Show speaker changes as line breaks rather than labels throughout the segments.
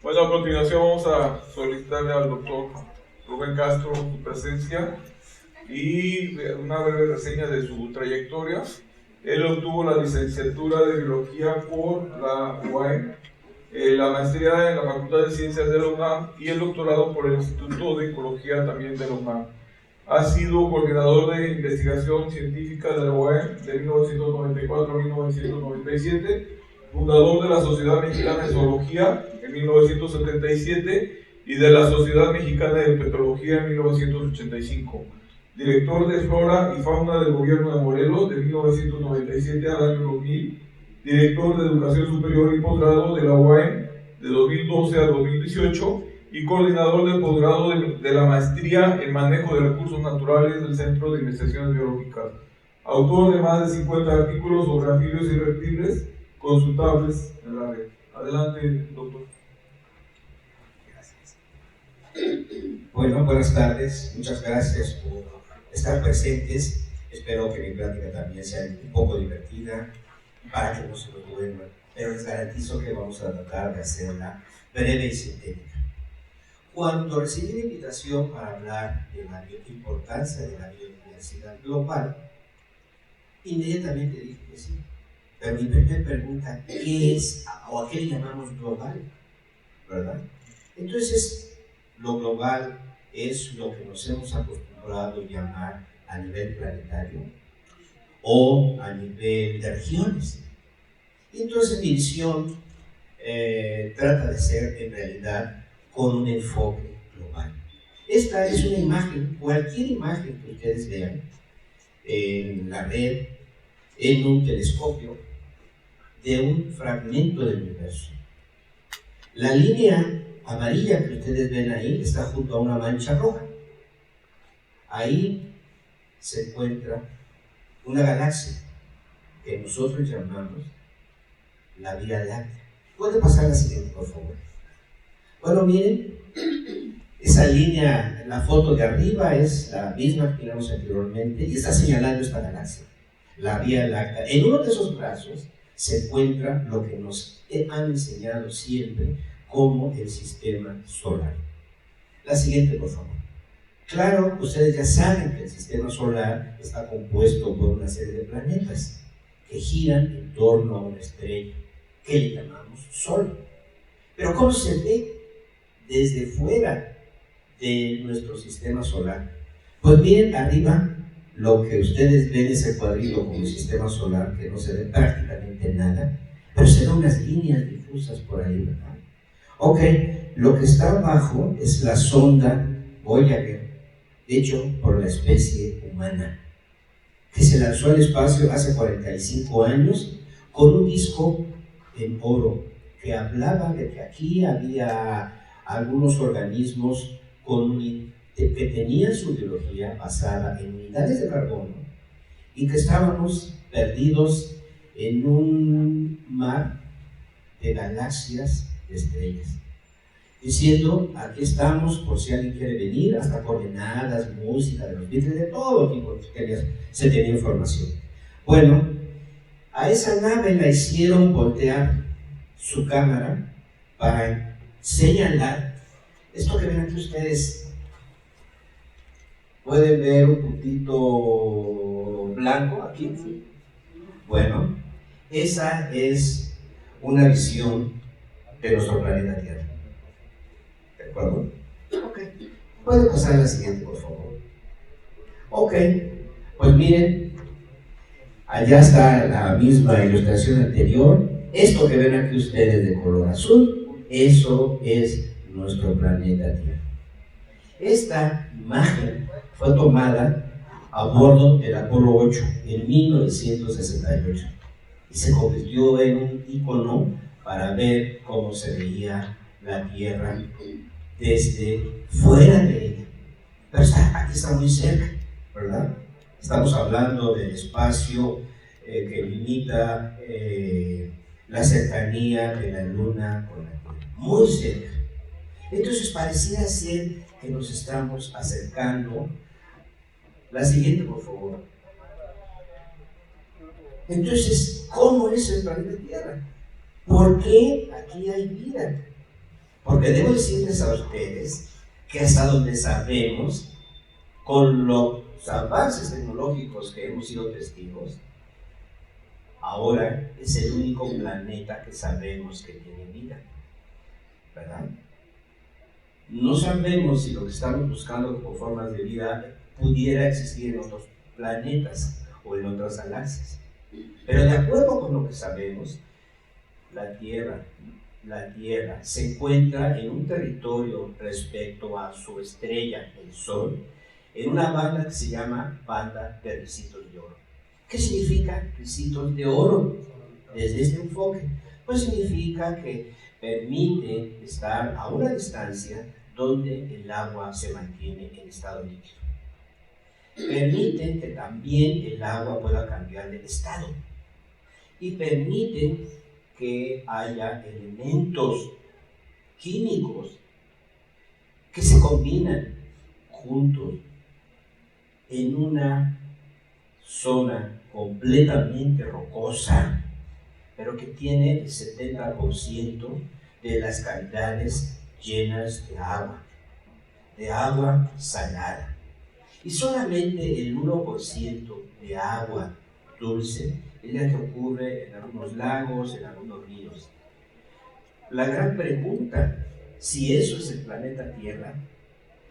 Bueno, a continuación vamos a solicitarle al doctor Rubén Castro su presencia y una breve reseña de su trayectoria. Él obtuvo la licenciatura de Biología por la UAM, la maestría en la Facultad de Ciencias de la UNAM y el doctorado por el Instituto de Ecología también de la UNAM. Ha sido coordinador de investigación científica de la UAM de 1994 a 1997, fundador de la Sociedad Mexicana de Zoología en 1977 y de la Sociedad Mexicana de Petrología en 1985, director de Flora y Fauna del Gobierno de Morelos de 1997 al año 2000, director de Educación Superior y Posgrado de la UAM de 2012 a 2018 y coordinador del posgrado de la maestría en manejo de recursos naturales del Centro de Investigaciones Biológicas. Autor de más de 50 artículos sobre anfibios y reptiles consultables en la red. Adelante, doctor.
Gracias. Bueno, buenas tardes. Muchas gracias por estar presentes. Espero que mi plática también sea un poco divertida para que no se lo duerman. Pero les garantizo que vamos a tratar de hacerla breve y sintética. Cuando recibí la invitación para hablar de la importancia de la biodiversidad global, inmediatamente dije que sí. Pero mi primera pregunta, ¿qué es o a qué le llamamos global? ¿Verdad? Entonces, lo global es lo que nos hemos acostumbrado a llamar a nivel planetario o a nivel de regiones. Y entonces mi visión trata de ser en realidad con un enfoque global. Esta es una imagen, cualquier imagen que ustedes vean en la red, en un telescopio, de un fragmento del universo. La línea amarilla que ustedes ven ahí está junto a una mancha roja. Ahí se encuentra una galaxia que nosotros llamamos la Vía Láctea. ¿Puede pasar la siguiente, por favor? Bueno, miren, esa línea, la foto de arriba es la misma que vimos anteriormente y está señalando esta galaxia, la Vía Láctea. En uno de esos brazos se encuentra lo que nos han enseñado siempre como el sistema solar. La siguiente, por favor. Claro, ustedes ya saben que el sistema solar está compuesto por una serie de planetas que giran en torno a una estrella que le llamamos Sol. Pero ¿cómo se ve desde fuera de nuestro sistema solar? Pues miren arriba, lo que ustedes ven es el cuadrito como el sistema solar, que no se ve prácticamente nada, pero se ven unas líneas difusas por ahí, ¿verdad? Ok, lo que está abajo es la sonda Voyager, hecho por la especie humana, que se lanzó al espacio hace 45 años con un disco en oro que hablaba de que aquí había algunos organismos que tenían su biología basada en unidades de carbono y que estábamos perdidos en un mar de galaxias, de estrellas, diciendo, aquí estamos por si alguien quiere venir, hasta coordenadas, música de los Beatles, de todo tipo se tenía información. Bueno, a esa nave la hicieron voltear su cámara para señalar esto que ven aquí ustedes. ¿Pueden ver un puntito blanco aquí? Bueno, esa es una visión de nuestro planeta Tierra. ¿De acuerdo? Ok. ¿Puede pasar a la siguiente, por favor? Ok. Pues miren, allá está la misma ilustración anterior. Esto que ven aquí ustedes de color azul, eso es nuestro planeta Tierra. Esta imagen fue tomada a bordo del Apolo 8 en 1968 y se convirtió en un icono para ver cómo se veía la Tierra desde fuera de ella. Pero aquí está muy cerca, ¿verdad? Estamos hablando del espacio que limita la cercanía de la Luna con la Tierra, muy cerca. Entonces pareciera ser que nos estamos acercando. La siguiente, por favor. Entonces, ¿cómo es el planeta Tierra? ¿Por qué aquí hay vida? Porque debo decirles a ustedes que hasta donde sabemos, con los avances tecnológicos que hemos sido testigos, ahora es el único planeta que sabemos que tiene vida, ¿verdad? No sabemos si lo que estamos buscando como formas de vida pudiera existir en otros planetas o en otras galaxias. Pero de acuerdo con lo que sabemos, la Tierra se encuentra en un territorio respecto a su estrella, el Sol, en una banda que se llama banda de ricitos de oro. ¿Qué significa ricitos de oro? Desde este enfoque, pues significa que permite estar a una distancia donde el agua se mantiene en estado líquido. Permite que también el agua pueda cambiar de estado y permite que haya elementos químicos que se combinan juntos en una zona completamente rocosa, pero que tiene el 70% de las cavidades llenas de agua salada. Y solamente el 1% de agua dulce es la que ocurre en algunos lagos, en algunos ríos. La gran pregunta, si eso es el planeta Tierra,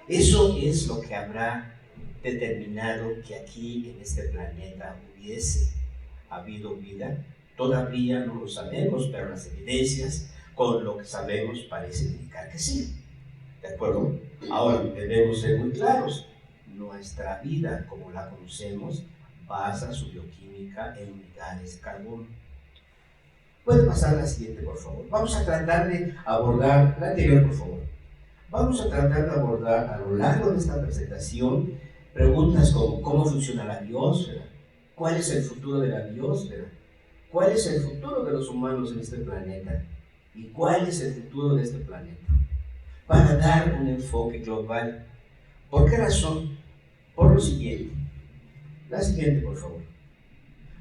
eso es lo que habrá determinado que aquí en este planeta hubiese habido vida. Todavía no lo sabemos, pero las evidencias con lo que sabemos parecen indicar que sí. ¿De acuerdo? Ahora debemos ser muy claros. Nuestra vida, como la conocemos, basa su bioquímica en unidades de carbono. ¿Puede pasar la siguiente, por favor? Vamos a tratar de abordar, la anterior, por favor. Vamos a tratar de abordar a lo largo de esta presentación preguntas como ¿cómo funciona la biosfera? ¿Cuál es el futuro de la biosfera? ¿Cuál es el futuro de los humanos en este planeta? ¿Y cuál es el futuro de este planeta? Para dar un enfoque global. ¿Por qué razón? Por lo siguiente. La siguiente, por favor.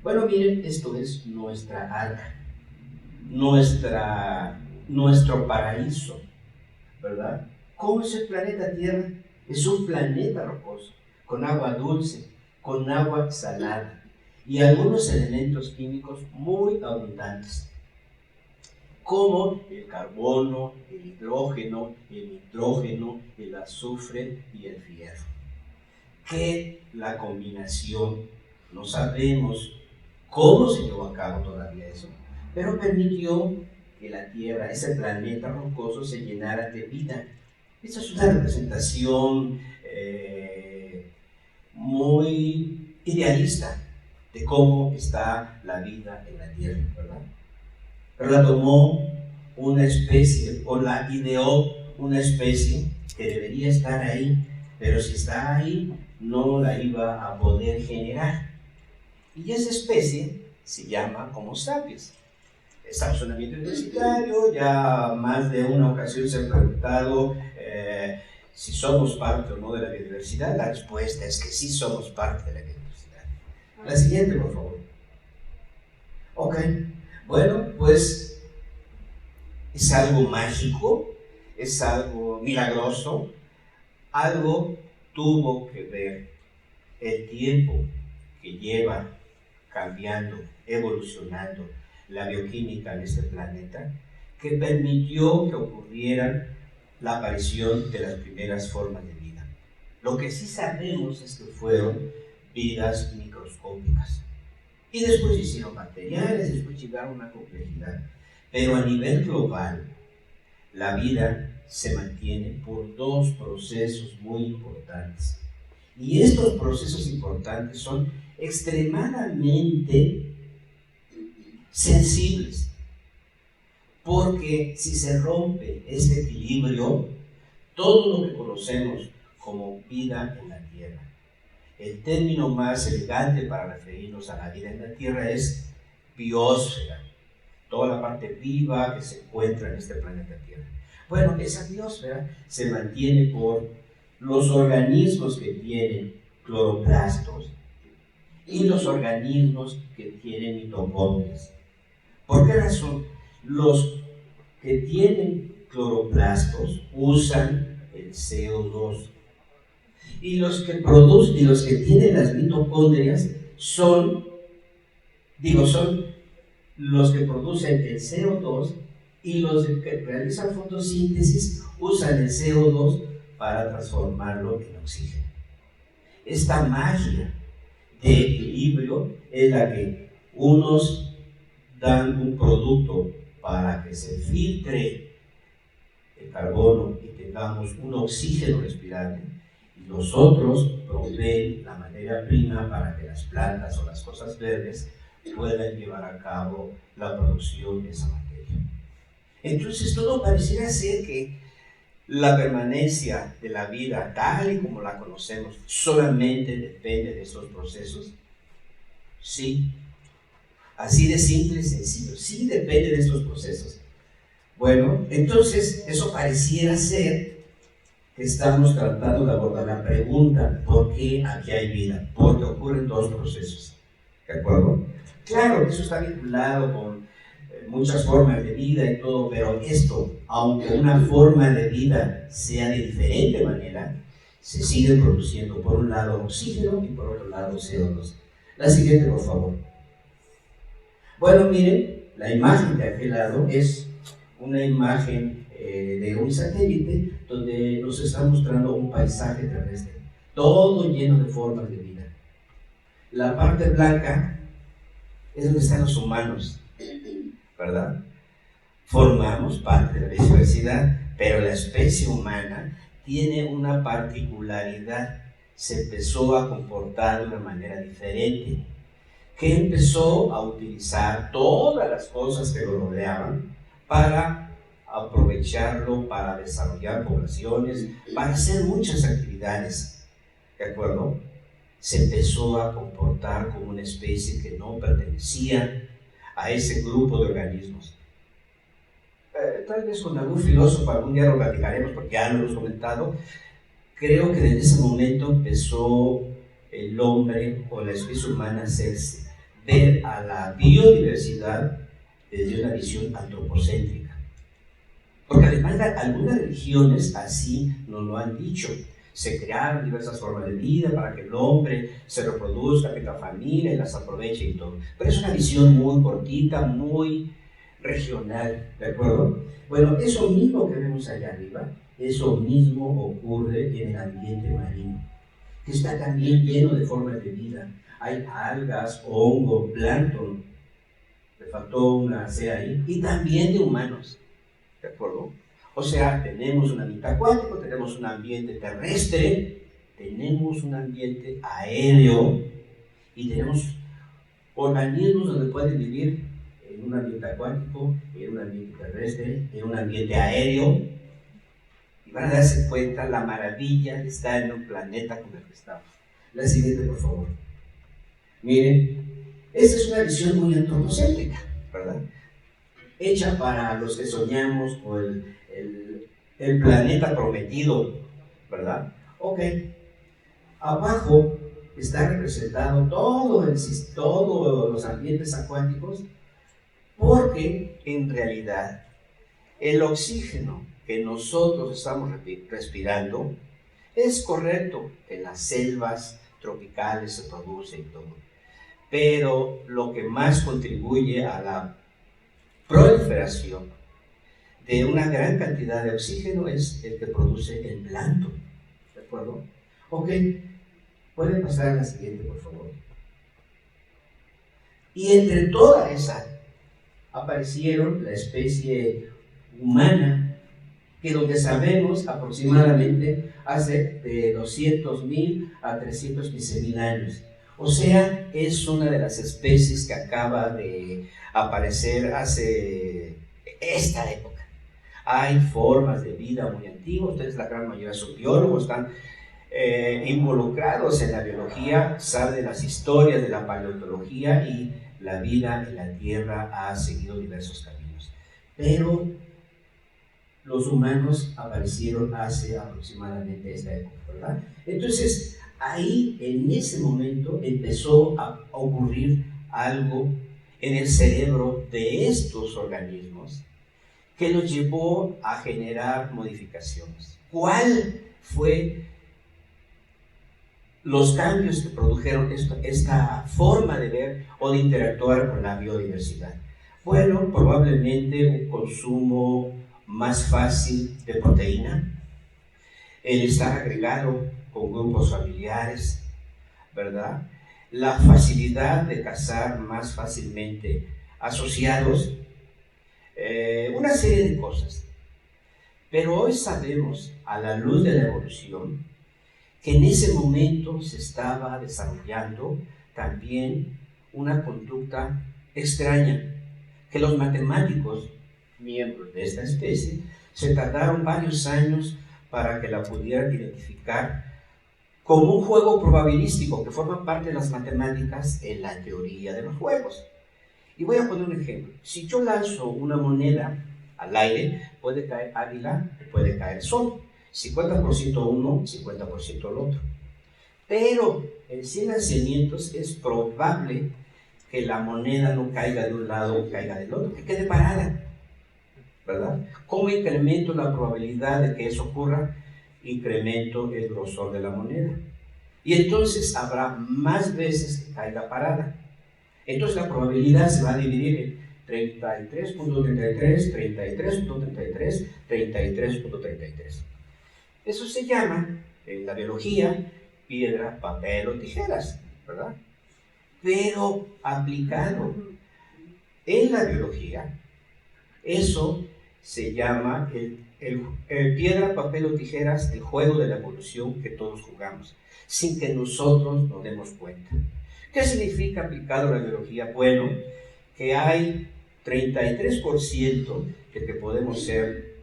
Bueno, miren, esto es nuestra arca, nuestro paraíso, ¿verdad? ¿Cómo es el planeta Tierra? Es un planeta rocoso, con agua dulce, con agua salada y algunos elementos químicos muy abundantes, como el carbono, el hidrógeno, el nitrógeno, el azufre y el fierro. Que la combinación, no sabemos cómo se llevó a cabo todavía eso, pero permitió que la Tierra, ese planeta rocoso, se llenara de vida. Esta es una representación muy idealista de cómo está la vida en la Tierra, ¿verdad? Pero la tomó una especie, o la ideó una especie que debería estar ahí, pero si está ahí, no la iba a poder generar. Y esa especie se llama Homo sapiens. Estamos en un ambiente universitario, ya más de una ocasión se han preguntado si somos parte o no de la biodiversidad. La respuesta es que sí somos parte de la biodiversidad. La siguiente, por favor. Ok, bueno, pues es algo mágico, es algo milagroso, algo tuvo que ver el tiempo que lleva cambiando, evolucionando la bioquímica en este planeta, que permitió que ocurriera la aparición de las primeras formas de vida. Lo que sí sabemos es que fueron vidas microscópicas. Y después hicieron bacteriales, después llegaron a una complejidad. Pero a nivel global, la vida se mantiene por dos procesos muy importantes. Y estos procesos importantes son extremadamente sensibles, porque si se rompe este equilibrio, todo lo que conocemos como vida en la Tierra, el término más elegante para referirnos a la vida en la Tierra es biosfera, toda la parte viva que se encuentra en este planeta Tierra. Bueno, esa biosfera se mantiene por los organismos que tienen cloroplastos y los organismos que tienen mitocondrias. ¿Por qué razón? Los que tienen cloroplastos usan el CO2. Y los que producen, y los que tienen las mitocondrias son los que producen el CO2, y los que realizan fotosíntesis usan el CO2 para transformarlo en oxígeno. Esta magia de equilibrio es la que unos dan un producto para que se filtre el carbono y tengamos un oxígeno respirable, y los otros proveen la materia prima para que las plantas o las cosas verdes puedan llevar a cabo la producción de esa materia. Entonces todo pareciera ser que la permanencia de la vida tal y como la conocemos solamente depende de estos procesos. Sí, así de simple y sencillo, sí depende de estos procesos. Bueno, entonces eso pareciera ser que estamos tratando de abordar la pregunta: ¿por qué aquí hay vida? Porque ocurren dos procesos, ¿de acuerdo? Claro, eso está vinculado con muchas formas de vida y todo, pero esto, aunque una forma de vida sea de diferente manera, se sigue produciendo por un lado oxígeno y por otro lado CO2. La siguiente, por favor. Bueno, miren, la imagen de aquel lado es una imagen de un satélite donde nos está mostrando un paisaje terrestre, todo lleno de formas de vida. La parte blanca es donde están los humanos, ¿verdad? Formamos parte de la diversidad, pero la especie humana tiene una particularidad. Se empezó a comportar de una manera diferente, que empezó a utilizar todas las cosas que lo rodeaban para aprovecharlo, para desarrollar poblaciones, para hacer muchas actividades, ¿de acuerdo? Se empezó a comportar como una especie que no pertenecía a ese grupo de organismos. Tal vez con algún filósofo algún día lo platicaremos, porque ya lo hemos comentado. Creo que desde ese momento empezó el hombre o la especie humana a hacerse ver a la biodiversidad desde una visión antropocéntrica. Porque además algunas religiones así nos lo han dicho. Se crearon diversas formas de vida para que el hombre se reproduzca, tenga familia y las aproveche y todo. Pero es una visión muy cortita, muy regional, ¿de acuerdo? Bueno, eso mismo que vemos allá arriba, eso mismo ocurre en el ambiente marino, que está también lleno de formas de vida. Hay algas, hongo, plancton, le faltó una C ahí, y también de humanos, ¿de acuerdo? O sea, tenemos un ambiente acuático, tenemos un ambiente terrestre, tenemos un ambiente aéreo, y tenemos organismos donde pueden vivir en un ambiente acuático, en un ambiente terrestre, en un ambiente aéreo, y van a darse cuenta la maravilla de estar en un planeta como el que estamos. La siguiente, por favor. Miren, esta es una visión muy antropocéntrica, ¿verdad? Hecha para los que soñamos con el planeta prometido, ¿verdad? Ok, abajo está representado todos los ambientes acuáticos, porque en realidad el oxígeno que nosotros estamos respirando es correcto, en las selvas tropicales se produce y todo, pero lo que más contribuye a la proliferación de una gran cantidad de oxígeno es el que produce el plancton, ¿de acuerdo? Ok, pueden pasar a la siguiente, por favor. Y entre toda esa aparecieron la especie humana, que lo que sabemos aproximadamente hace de 200.000 a 315.000 años. O sea, es una de las especies que acaba de aparecer hace esta época. Hay formas de vida muy antiguas, ustedes la gran mayoría son biólogos, están involucrados en la biología, saben de las historias de la paleontología, y la vida en la Tierra ha seguido diversos caminos. Pero los humanos aparecieron hace aproximadamente esta época, ¿verdad? Entonces, ahí, en ese momento, empezó a ocurrir algo en el cerebro de estos organismos que los llevó a generar modificaciones. ¿Cuál fue los cambios que produjeron esta forma de ver o de interactuar con la biodiversidad? Bueno, probablemente un consumo más fácil de proteína, el estar agregado con grupos familiares, ¿verdad? La facilidad de cazar más fácilmente asociados, una serie de cosas. Pero hoy sabemos, a la luz de la evolución, que en ese momento se estaba desarrollando también una conducta extraña, que los matemáticos, miembros de esta especie, se tardaron varios años para que la pudieran identificar como un juego probabilístico que forma parte de las matemáticas en la teoría de los juegos. Y voy a poner un ejemplo. Si yo lanzo una moneda al aire, puede caer águila, puede caer sol. 50% uno, 50% el otro. Pero en 100 lanzamientos es probable que la moneda no caiga de un lado o caiga del otro, que quede parada, ¿verdad? ¿Cómo incremento la probabilidad de que eso ocurra? Incremento el grosor de la moneda. Y entonces habrá más veces que caiga parada. Entonces la probabilidad se va a dividir en 33.33, 33.33, 33.33. Eso se llama, en la biología, piedra, papel o tijeras, ¿verdad? Pero aplicado en la biología, eso se llama el piedra, papel o tijeras, el juego de la evolución que todos jugamos, sin que nosotros nos demos cuenta. ¿Qué significa aplicado a la biología? Bueno, que hay 33% de que podemos ser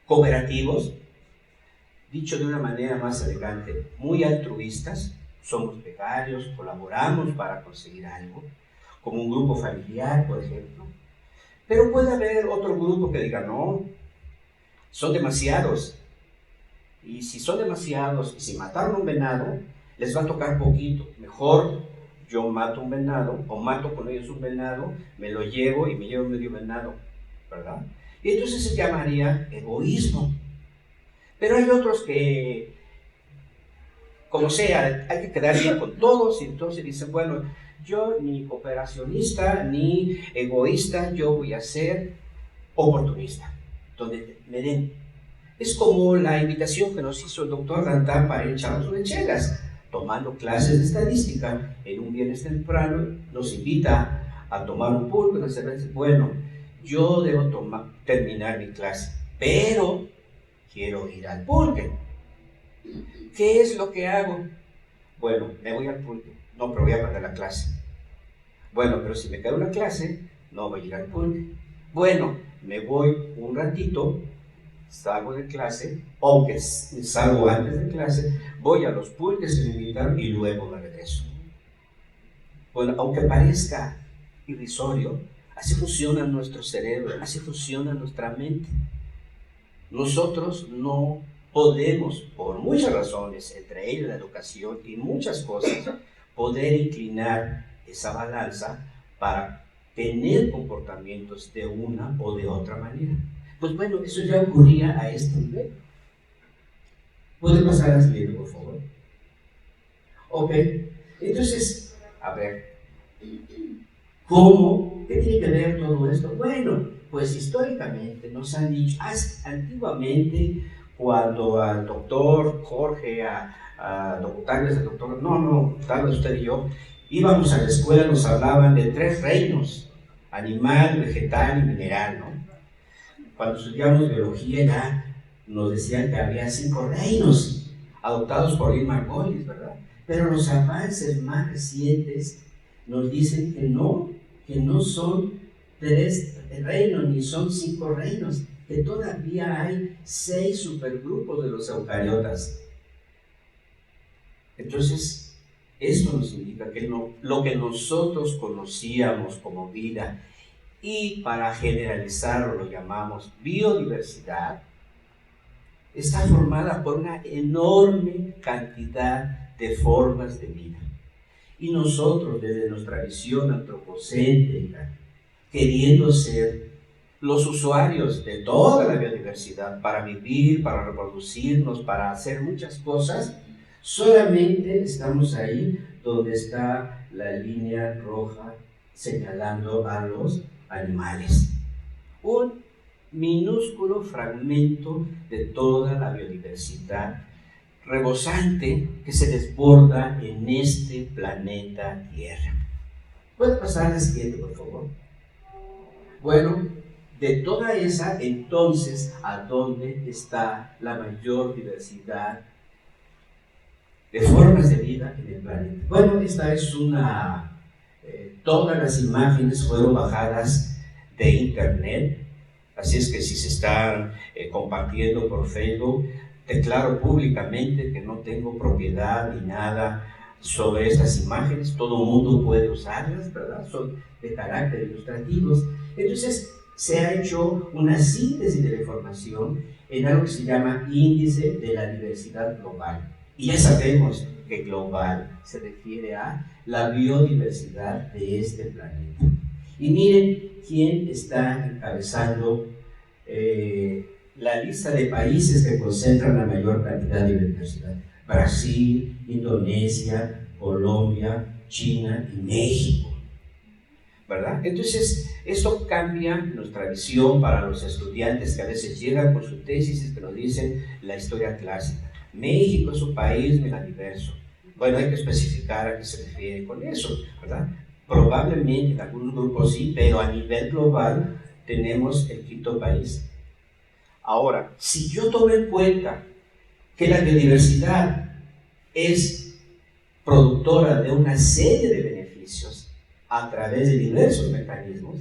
cooperativos, dicho de una manera más elegante, muy altruistas, somos gregarios, colaboramos para conseguir algo, como un grupo familiar, por ejemplo. Pero puede haber otro grupo que diga, no, son demasiados. Y si son demasiados, y si mataron un venado, les va a tocar poquito. Mejor yo mato un venado, o mato con ellos un venado, me lo llevo y me llevo medio venado, ¿verdad? Y entonces se llamaría egoísmo. Pero hay otros que, como sea, hay que quedar bien con todos, y entonces dicen, bueno, yo ni cooperacionista, ni egoísta, yo voy a ser oportunista, donde me den. Es como la invitación que nos hizo el doctor Rantán para echarnos unas chelas, tomando clases de estadística en un viernes temprano, nos invita a tomar un pulque, una cerveza. Bueno, yo debo terminar mi clase, pero quiero ir al pulque. ¿Qué es lo que hago? Bueno, me voy al pulque. No, pero voy a perder la clase. Bueno, pero si me queda una clase, no voy a ir al pulque. Bueno, me voy un ratito, salgo de clase, aunque salgo antes de clase, voy a los pulques que me invitaron y luego me regreso. Bueno, aunque parezca irrisorio, así funciona nuestro cerebro, así funciona nuestra mente. Nosotros no podemos, por muchas razones, entre ellas la educación y muchas cosas, poder inclinar esa balanza para tener comportamientos de una o de otra manera. Pues bueno, eso ya ocurría a este nivel. ¿Puede pasar a la siguiente, por favor? Ok, entonces, a ver, ¿cómo? ¿Qué tiene que ver todo esto? Bueno, pues históricamente nos han dicho, antiguamente, cuando al doctor Jorge, tal vez el doctor, tal vez usted y yo, íbamos a la escuela, nos hablaban de 3 reinos, animal, vegetal y mineral, ¿no? Cuando estudiamos biología ya nos decían que había 5 reinos, adoptados por Lynn Margulis, ¿verdad? Pero los avances más recientes nos dicen que no son 3 reinos, ni son 5 reinos, que todavía hay 6 supergrupos de los eucariotas. Entonces, esto nos indica que lo que nosotros conocíamos como vida, y para generalizarlo lo llamamos biodiversidad, está formada por una enorme cantidad de formas de vida. Y nosotros, desde nuestra visión antropocéntrica, queriendo ser los usuarios de toda la biodiversidad para vivir, para reproducirnos, para hacer muchas cosas, solamente estamos ahí donde está la línea roja señalando a los animales. Un minúsculo fragmento de toda la biodiversidad rebosante que se desborda en este planeta Tierra. ¿Puede pasar a la siguiente, por favor? Bueno, de toda esa, entonces, ¿a dónde está la mayor diversidad de formas de vida en el planeta? Bueno, esta es todas las imágenes fueron bajadas de internet, así es que si se están compartiendo por Facebook, declaro públicamente que no tengo propiedad ni nada sobre estas imágenes, todo el mundo puede usarlas, ¿verdad? Son de carácter ilustrativos. Entonces, se ha hecho una síntesis de la información en algo que se llama Índice de la Diversidad Global. Y ya sabemos que global se refiere a la biodiversidad de este planeta. Y miren quién está encabezando la lista de países que concentran la mayor cantidad de biodiversidad. Brasil, Indonesia, Colombia, China y México. ¿Verdad? Entonces, esto cambia nuestra visión para los estudiantes que a veces llegan con su tesis y que nos dicen la historia clásica. México es un país megadiverso. Bueno, hay que especificar a qué se refiere con eso, ¿verdad? Probablemente en algunos grupos sí, pero a nivel global tenemos el quinto país. Ahora, si yo tomo en cuenta que la biodiversidad es productora de una serie de beneficios a través de diversos mecanismos,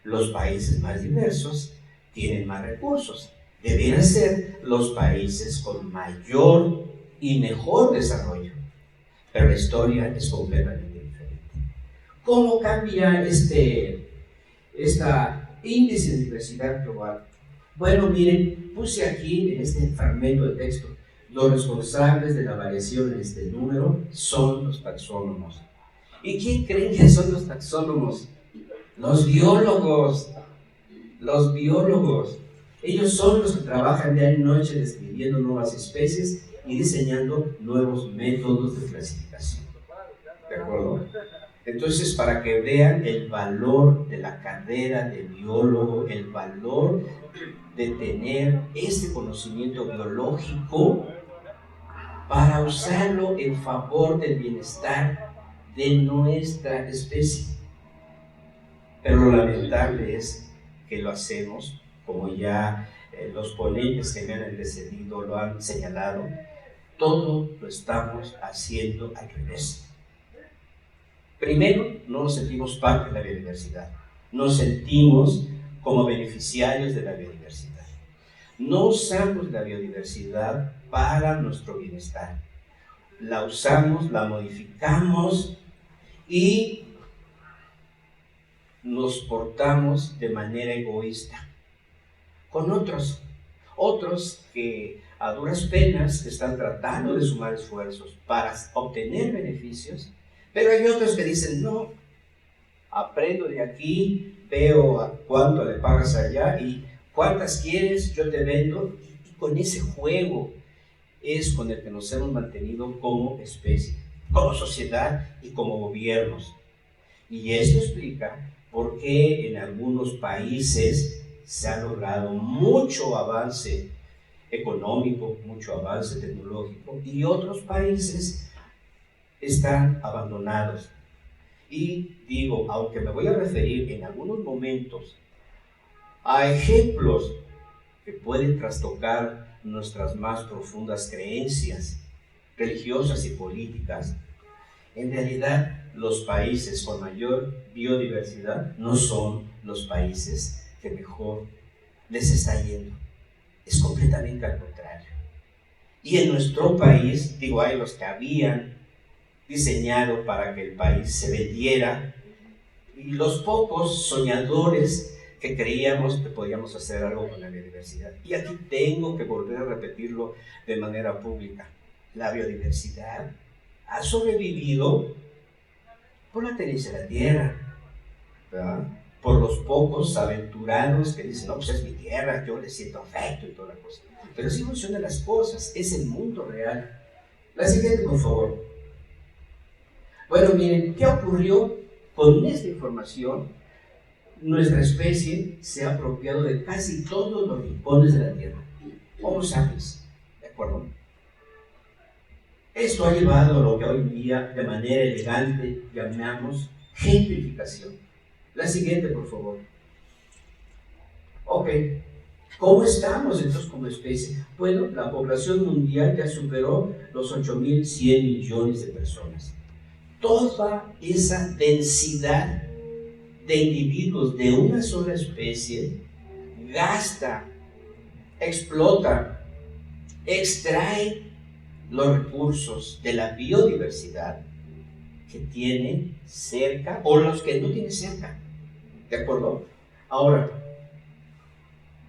los países más diversos tienen más recursos. Deberían ser los países con mayor y mejor desarrollo. Pero la historia es completamente diferente. ¿Cómo cambia esta índice de diversidad global? Bueno, miren, puse aquí en este fragmento de texto, los responsables de la variación en este número son los taxónomos. ¿Y quién creen que son los taxónomos? Los biólogos. Los biólogos. Ellos son los que trabajan día y noche describiendo nuevas especies y diseñando nuevos métodos de clasificación. ¿De acuerdo? Entonces, para que vean el valor de la carrera de biólogo, el valor de tener este conocimiento biológico para usarlo en favor del bienestar de nuestra especie. Pero lo lamentable es que lo hacemos, como ya los ponentes que me han antecedido lo han señalado, todo lo estamos haciendo al revés. Primero, no nos sentimos parte de la biodiversidad, nos sentimos como beneficiarios de la biodiversidad. No usamos la biodiversidad para nuestro bienestar, la usamos, la modificamos y nos portamos de manera egoísta con otros que a duras penas están tratando de sumar esfuerzos para obtener beneficios, pero hay otros que dicen, no, aprendo de aquí, veo a cuánto le pagas allá y cuántas quieres, yo te vendo, y con ese juego es con el que nos hemos mantenido como especie, como sociedad y como gobiernos. Y esto explica por qué en algunos países se ha logrado mucho avance económico, mucho avance tecnológico, y otros países están abandonados. Y digo, aunque me voy a referir en algunos momentos a ejemplos que pueden trastocar nuestras más profundas creencias religiosas y políticas, en realidad los países con mayor biodiversidad no son los países que mejor les está yendo. Es completamente al contrario. Y en nuestro país, digo, hay los que habían diseñado para que el país se vendiera y los pocos soñadores que creíamos que podíamos hacer algo con la biodiversidad. Y aquí tengo que volver a repetirlo de manera pública. La biodiversidad ha sobrevivido por la tenencia de la tierra, ¿verdad? por los pocos aventurados que dicen, no, pues es mi tierra, yo le siento afecto y toda la cosa. Pero así funcionan las cosas, es el mundo real. La siguiente, por favor. Bueno, miren, ¿qué ocurrió con esta información? Nuestra especie se ha apropiado de casi todos los rincones de la Tierra. Homo sapiens, ¿de acuerdo? Esto ha llevado a lo que hoy en día, de manera elegante, llamamos gentrificación. La siguiente, por favor. Ok, ¿cómo estamos entonces como especie? Bueno, la población mundial ya superó los 8.100 millones de personas. Toda esa densidad de individuos de una sola especie gasta, explota, extrae los recursos de la biodiversidad que tiene cerca o los que no tiene cerca. ¿De acuerdo? Ahora,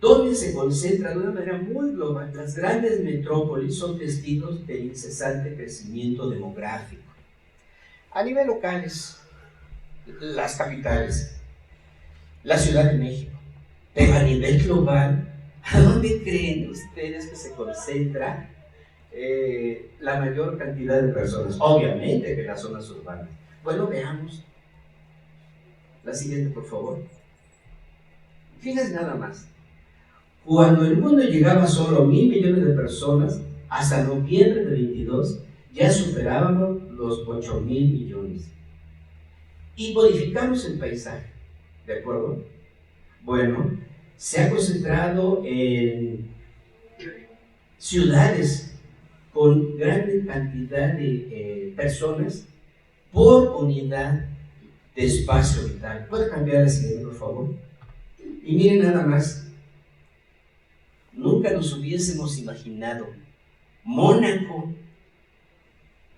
¿dónde se concentra de una manera muy global? Las grandes metrópolis son testigos del incesante crecimiento demográfico. A nivel locales, las capitales, la Ciudad de México, pero a nivel global, ¿a dónde creen ustedes que se concentra la mayor cantidad de personas? Obviamente que en las zonas urbanas. Bueno, veamos la siguiente, por favor. Fíjense nada más. Cuando el mundo llegaba a solo 1.000 millones de personas, hasta noviembre de 22, ya superábamos los 8.000 millones. Y modificamos el paisaje, ¿de acuerdo? Bueno, se ha concentrado en ciudades con gran cantidad de personas por unidad de espacio vital. ¿Puede cambiar la siguiente, por favor? Y miren nada más, nunca nos hubiésemos imaginado Mónaco,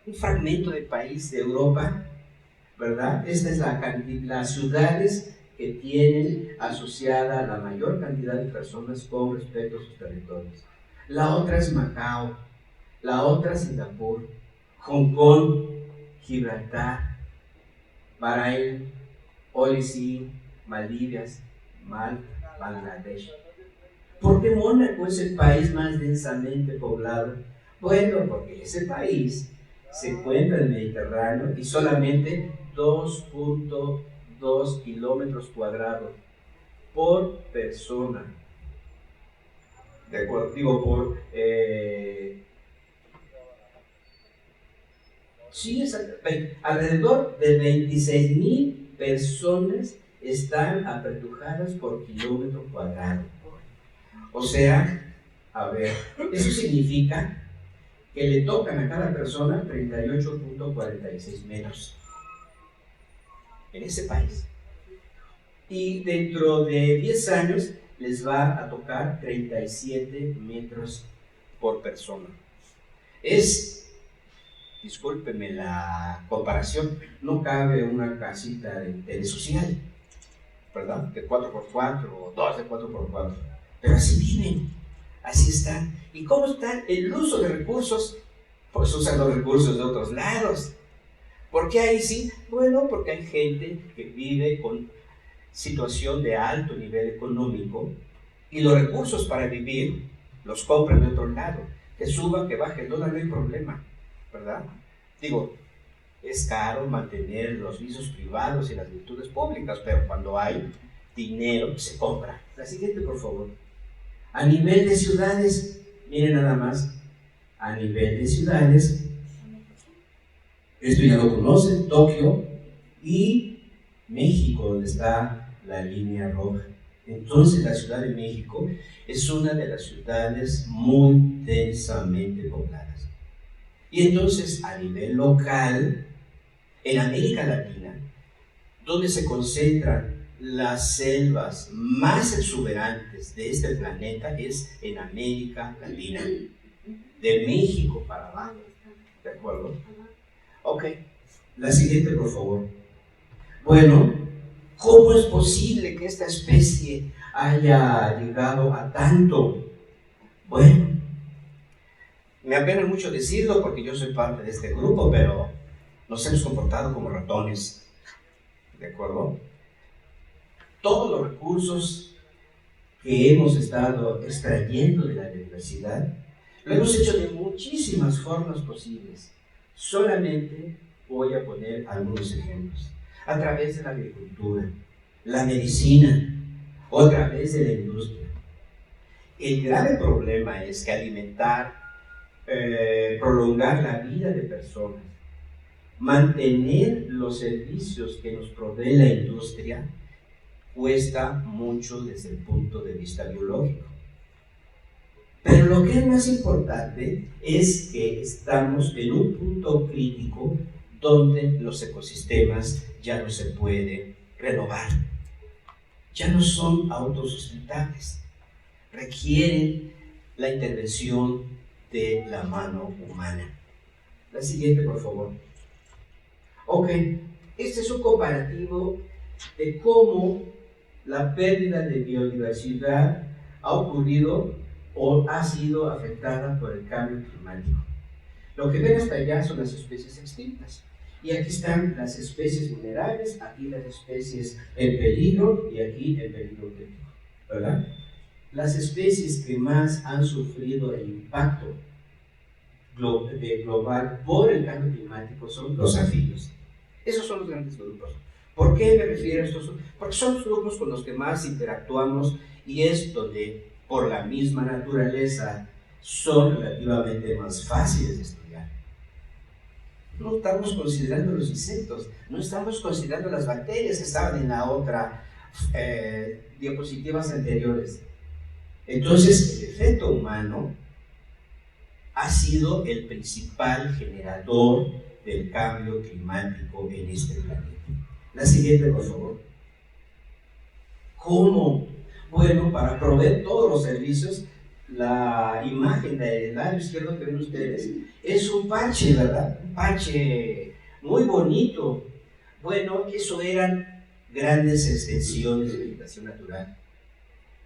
un fragmento de país de Europa, ¿verdad? Esta es las ciudades que tienen asociada la mayor cantidad de personas con respecto a sus territorios. La otra es Macao, la otra Singapur, Hong Kong, Gibraltar, Bahrein, Olisie, Maldivas, Malta, Bangladesh. ¿Por qué Mónaco es el país más densamente poblado? Bueno, porque ese país se encuentra en el Mediterráneo y solamente 2.2 kilómetros cuadrados por persona. De acuerdo, digo, sí, alrededor de 26.000 personas están apertujadas por kilómetro cuadrado. O sea, a ver, eso significa que le tocan a cada persona 38.46 metros en ese país. Y dentro de 10 años les va a tocar 37 metros por persona. Discúlpeme la comparación, no cabe una casita de telesocial, ¿verdad? De 4x4 o 2 de 4x4. Pero así viven, así están. ¿Y cómo está el uso de recursos? Pues usan los recursos de otros lados. ¿Por qué ahí sí? Bueno, porque hay gente que vive con situación de alto nivel económico y los recursos para vivir los compran de otro lado. Que suba, que baje el dólar, no hay problema, ¿verdad? Digo, es caro mantener los vicios privados y las virtudes públicas, pero cuando hay dinero se compra. La siguiente, por favor. A nivel de ciudades, miren nada más, a nivel de ciudades, esto ya lo conocen, Tokio y México, donde está la línea roja. Entonces la Ciudad de México es una de las ciudades muy densamente pobladas. Y entonces a nivel local, en América Latina, donde se concentran las selvas más exuberantes de este planeta, es en América Latina, de México para abajo. ¿De acuerdo? Ok, la siguiente, por favor. Bueno, ¿cómo es posible que esta especie haya llegado a tanto? Bueno, me apena mucho decirlo porque yo soy parte de este grupo, pero nos hemos comportado como ratones, ¿de acuerdo? todos los recursos que hemos estado extrayendo de la biodiversidad, lo hemos hecho de muchísimas formas posibles. Solamente voy a poner algunos ejemplos. A través de la agricultura, la medicina, o a través de la industria. El grave problema es que alimentar, prolongar la vida de personas, mantener los servicios que nos provee la industria, cuesta mucho desde el punto de vista biológico. Pero lo que es más importante es que estamos en un punto crítico donde los ecosistemas ya no se pueden renovar, ya no son autosustentables, requieren la intervención de la mano humana. La siguiente, por favor. Ok, este es un comparativo de cómo la pérdida de biodiversidad ha ocurrido o ha sido afectada por el cambio climático. Lo que ven hasta allá son las especies extintas. Y aquí están las especies vulnerables, aquí las especies en peligro y aquí en peligro crítico, ¿verdad? Las especies que más han sufrido el impacto global por el cambio climático son los anfibios. Esos son los grandes grupos. ¿Por qué me refiero a estos? Porque son los grupos con los que más interactuamos y es donde, por la misma naturaleza, son relativamente más fáciles de estudiar. No estamos considerando los insectos, no estamos considerando las bacterias que estaban en la otra diapositivas anteriores. Entonces, el efecto humano ha sido el principal generador del cambio climático en este planeta. La siguiente, por favor. ¿Cómo? Bueno, para proveer todos los servicios, la imagen del lado izquierdo que ven ustedes es un parche, ¿verdad? Un parche muy bonito. Bueno, eso eran grandes extensiones de vegetación natural.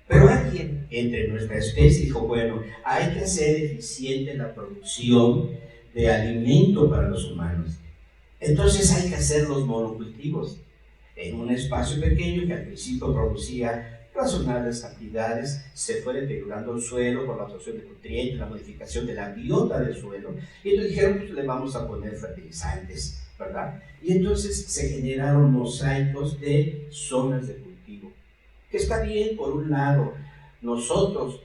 Pero alguien entre nuestra especie dijo, bueno, hay que hacer eficiente la producción de alimento para los humanos. Entonces hay que hacer los monocultivos en un espacio pequeño que al principio producía razonables cantidades, se fue deteriorando el suelo por la absorción de nutrientes, la modificación de la biota del suelo, y entonces dijeron, pues le vamos a poner fertilizantes, ¿verdad? Y entonces se generaron mosaicos de zonas de cultivo, que está bien por un lado, nosotros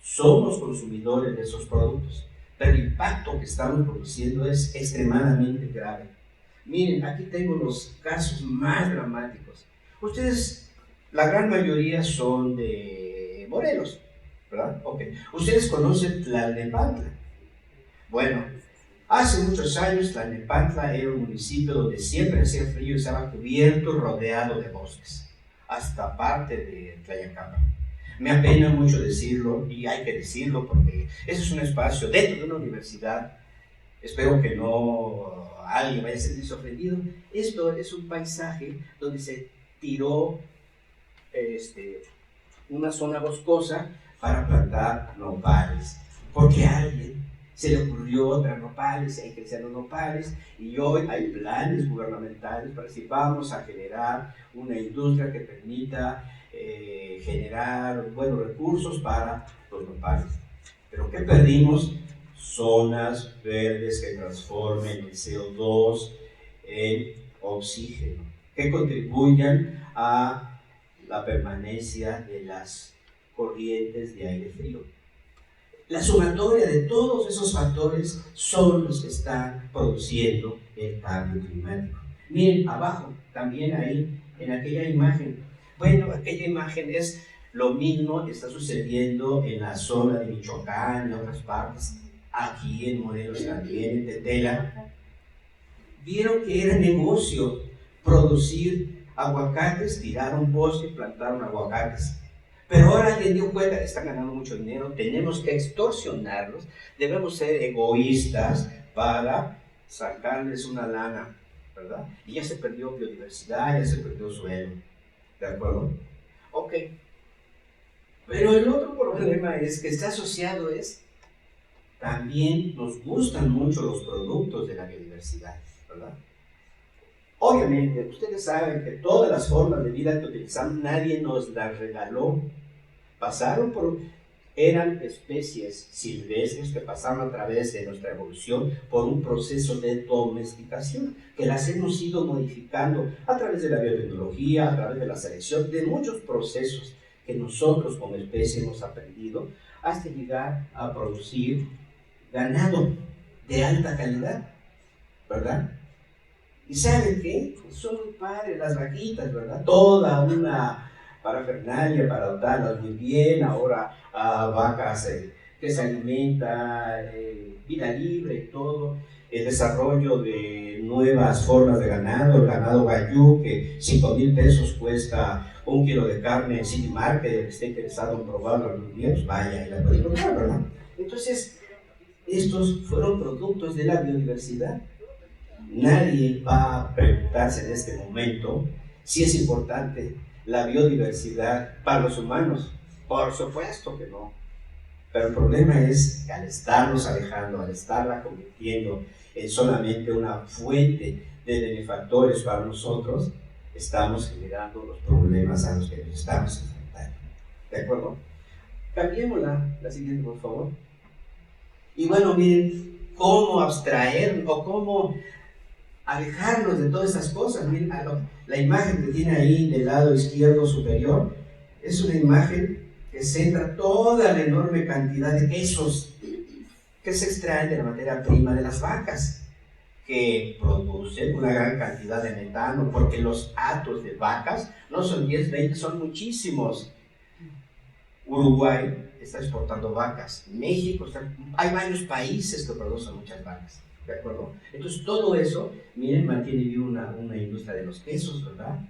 somos consumidores de esos productos, pero el impacto que estamos produciendo es extremadamente grave. Miren, aquí tengo los casos más dramáticos. Ustedes, la gran mayoría son de Morelos, ¿verdad? Ok. Ustedes conocen Tlalnepantla. Bueno, hace muchos años Tlalnepantla era un municipio donde siempre hacía frío y estaba cubierto, rodeado de bosques, hasta parte de Tlayacapa. Me apena mucho decirlo, y hay que decirlo porque ese es un espacio dentro de una universidad. Espero que no alguien vaya a sentirse ofendido. Esto es un paisaje donde se tiró una zona boscosa para plantar nopales, porque a alguien se le ocurrió traer nopales, ahí crecieron nopales, y hoy hay planes gubernamentales para decir vamos a generar una industria que permita generar buenos recursos para los nopales. Pero ¿qué perdimos? Zonas verdes que transformen el CO2 en oxígeno, que contribuyan a la permanencia de las corrientes de aire frío. La sumatoria de todos esos factores son los que están produciendo el cambio climático. Miren, abajo, también ahí, en aquella imagen. Bueno, aquella imagen es lo mismo que está sucediendo en la zona de Michoacán y otras partes. Aquí en Morelos también, en Tetela. Vieron que era negocio producir aguacates, tiraron bosque, plantaron aguacates. Pero ahora alguien dio cuenta que están ganando mucho dinero, tenemos que extorsionarlos, debemos ser egoístas para sacarles una lana, ¿verdad? Y ya se perdió biodiversidad, ya se perdió suelo, ¿de acuerdo? Ok. Pero el otro problema es que está asociado también nos gustan mucho los productos de la biodiversidad, ¿verdad? Obviamente, ustedes saben que todas las formas de vida que utilizamos, nadie nos las regaló. Eran especies silvestres que pasaron a través de nuestra evolución por un proceso de domesticación, que las hemos ido modificando a través de la biotecnología, a través de la selección, de muchos procesos que nosotros como especie hemos aprendido, hasta llegar a producir ganado de alta calidad, ¿verdad? ¿Y saben qué? Son muy padres las vaquitas, ¿verdad? Toda una parafernalia para dotarlas muy bien. Ahora vacas que se alimentan, vida libre y todo. El desarrollo de nuevas formas de ganado, el ganado Bayou, que 5,000 pesos cuesta un kilo de carne en City Market, el que esté interesado en probarlo algún día, pues vaya y la puede probar, ¿verdad? Entonces, estos fueron productos de la biodiversidad. Nadie va a preguntarse en este momento si es importante la biodiversidad para los humanos. Por supuesto que no. Pero el problema es que al estarnos alejando, al estarla convirtiendo en solamente una fuente de benefactores para nosotros, estamos generando los problemas a los que nos estamos enfrentando. ¿De acuerdo? Cambiemos la siguiente, por favor. Y bueno, miren, cómo abstraer o cómo alejarnos de todas esas cosas. Miren, la imagen que tiene ahí del lado izquierdo superior es una imagen que centra toda la enorme cantidad de quesos que se extraen de la materia prima de las vacas, que producen una gran cantidad de metano, porque los hatos de vacas no son 10, 20, son muchísimos. Uruguay está exportando vacas, México hay varios países que producen muchas vacas, ¿de acuerdo? Entonces todo eso, miren, mantiene viva una industria de los quesos, ¿verdad?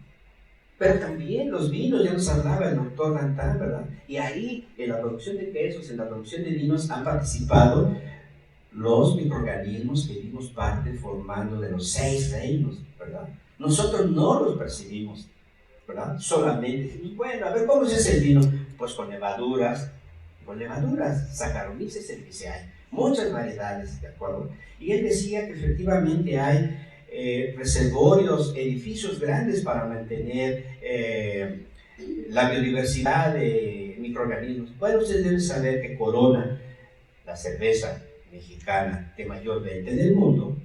Pero también los vinos, ya nos hablaba el doctor Dantan, ¿verdad? Y ahí, en la producción de quesos, en la producción de vinos, han participado los microorganismos que vimos parte formando de los 6 reinos, ¿verdad? Nosotros no los percibimos, ¿verdad? Solamente decimos, bueno, a ver, ¿cómo es ese vino? Pues con levaduras, Saccharomyces cerevisiae, muchas variedades, ¿de acuerdo? Y él decía que efectivamente hay reservorios, edificios grandes para mantener la biodiversidad de microorganismos. Bueno, ustedes deben saber que Corona, la cerveza mexicana de mayor venta del mundo,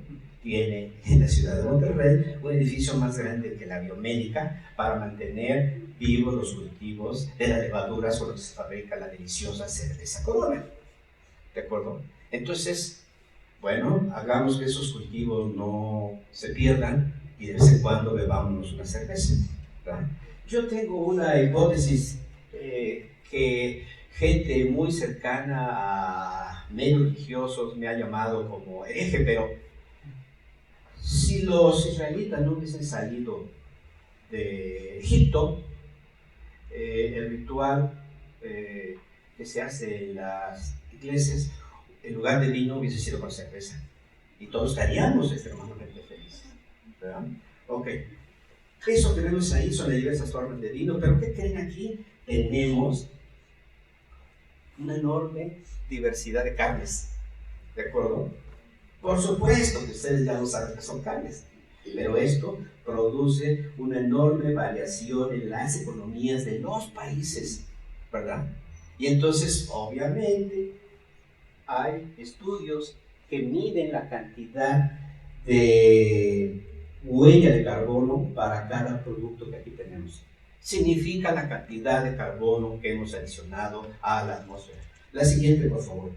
tiene en la ciudad de Monterrey un edificio más grande que la Biomédica para mantener vivos los cultivos de las levaduras con las que se fabrica la deliciosa cerveza Corona. ¿De acuerdo? Entonces, bueno, hagamos que esos cultivos no se pierdan y de vez en cuando bebámonos una cerveza, ¿verdad? Yo tengo una hipótesis que gente muy cercana a medios religiosos me ha llamado como hereje, pero si los israelitas no hubiesen salido de Egipto, el ritual que se hace en las iglesias, en lugar de vino hubiese sido con cerveza. Y todos estaríamos extremadamente felices, ¿verdad? Ok. Eso que vemos ahí son las diversas formas de vino, pero ¿qué creen aquí? Tenemos una enorme diversidad de carnes, ¿de acuerdo? Por supuesto que ustedes ya no saben que son carnes, pero esto produce una enorme variación en las economías de los países, ¿verdad? Y entonces, obviamente, hay estudios que miden la cantidad de huella de carbono para cada producto que aquí tenemos. Significa la cantidad de carbono que hemos adicionado a la atmósfera. La siguiente, por favor.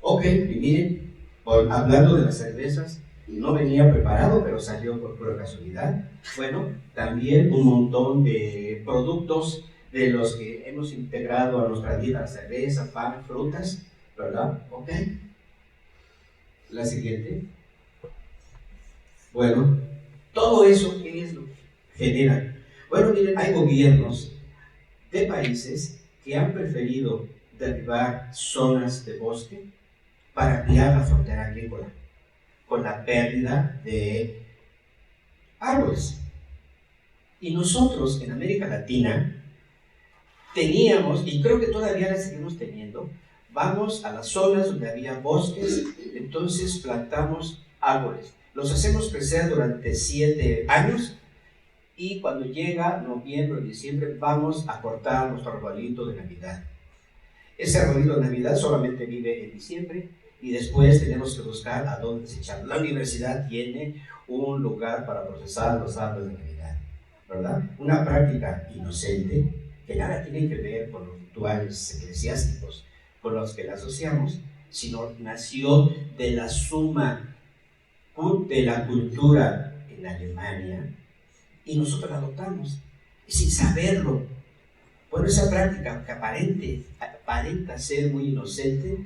Ok, y miren, hablando de las cervezas, no venía preparado, pero salió por pura casualidad. Bueno, también un montón de productos de los que hemos integrado a nuestra dieta: cerveza, pan, frutas, ¿verdad? Ok. La siguiente. Bueno, todo eso, ¿qué es lo que genera? Bueno, miren, hay gobiernos de países que han preferido derribar zonas de bosque para ampliar la frontera agrícola, con la pérdida de árboles. Y nosotros en América Latina teníamos, y creo que todavía la seguimos teniendo, vamos a las zonas donde había bosques, entonces plantamos árboles. Los hacemos crecer durante 7 años y cuando llega noviembre o diciembre vamos a cortar nuestro arbolito de Navidad. Ese arbolito de Navidad solamente vive en diciembre y después tenemos que buscar a dónde desecharlo. La universidad tiene un lugar para procesar los árboles de Navidad, ¿verdad? Una práctica inocente que nada tiene que ver con los rituales eclesiásticos con los que la asociamos, sino nació de la suma de la cultura en Alemania y nosotros la adoptamos sin saberlo. Bueno, esa práctica que aparenta ser muy inocente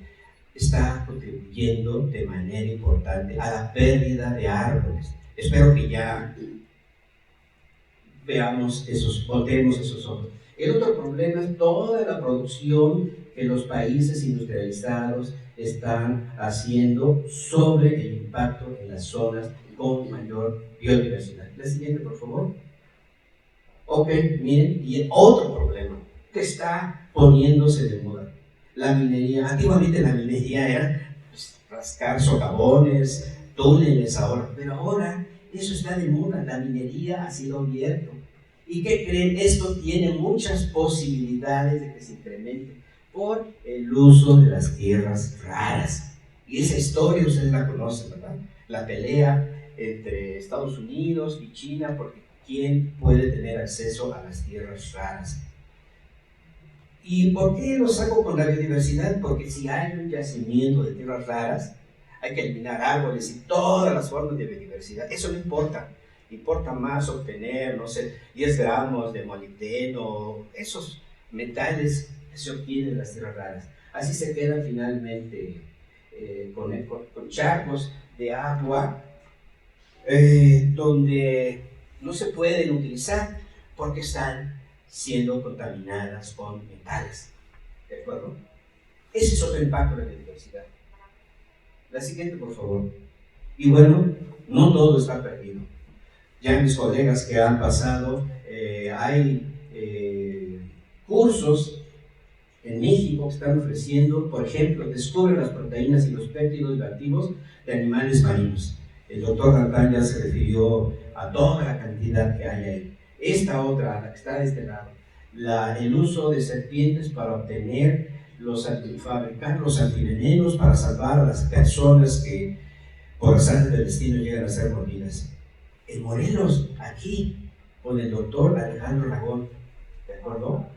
está contribuyendo de manera importante a la pérdida de árboles. Espero que ya volteemos esos ojos. El otro problema es toda la producción que los países industrializados están haciendo sobre el impacto en las zonas con mayor biodiversidad. La siguiente, por favor. Ok, miren, y otro problema que está poniéndose de moda. La minería. Antiguamente la minería era rascar socavones, túneles ahora, pero ahora eso está de moda. La minería ha sido abierto. ¿Y qué creen? Esto tiene muchas posibilidades de que se incremente por el uso de las tierras raras. Y esa historia ustedes la conocen, ¿verdad? La pelea entre Estados Unidos y China porque quién puede tener acceso a las tierras raras. ¿Y por qué lo saco con la biodiversidad? Porque si hay un yacimiento de tierras raras, hay que eliminar árboles y todas las formas de biodiversidad. Eso no importa. Importa más obtener, no sé, 10 gramos de molibdeno, esos metales que se obtienen de las tierras raras. Así se quedan finalmente con charcos de agua donde no se pueden utilizar porque están siendo contaminadas con metales. ¿De acuerdo? Ese es otro impacto de la biodiversidad. La siguiente, por favor. Y bueno, no todo está perdido. Ya mis colegas que han pasado, hay cursos en México que están ofreciendo, por ejemplo, descubre las proteínas y los péptidos bioactivos de animales marinos. El doctor Dantan ya se refirió a toda la cantidad que hay ahí. Esta otra, la que está de este lado, el uso de serpientes para obtener fabricar los antivenenos para salvar a las personas que por azares del destino llegan a ser mordidas. En Morelos, aquí, con el doctor Alejandro Ragón, ¿de acuerdo?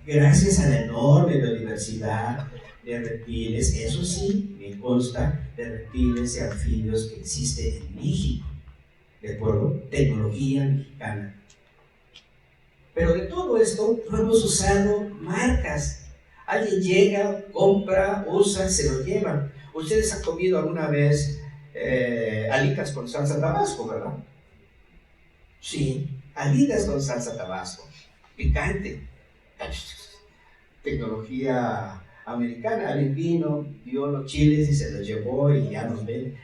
Gracias a la enorme biodiversidad de reptiles, eso sí, me consta, de reptiles y anfibios que existe en México, ¿de acuerdo? Tecnología mexicana. Pero de todo esto no hemos usado marcas. Alguien llega, compra, usa, se lo lleva. Ustedes han comido alguna vez alitas con salsa tabasco, ¿verdad? Sí, alitas con salsa tabasco, picante. Tecnología americana. Alguien vino, vio los chiles y se los llevó y ya nos vende.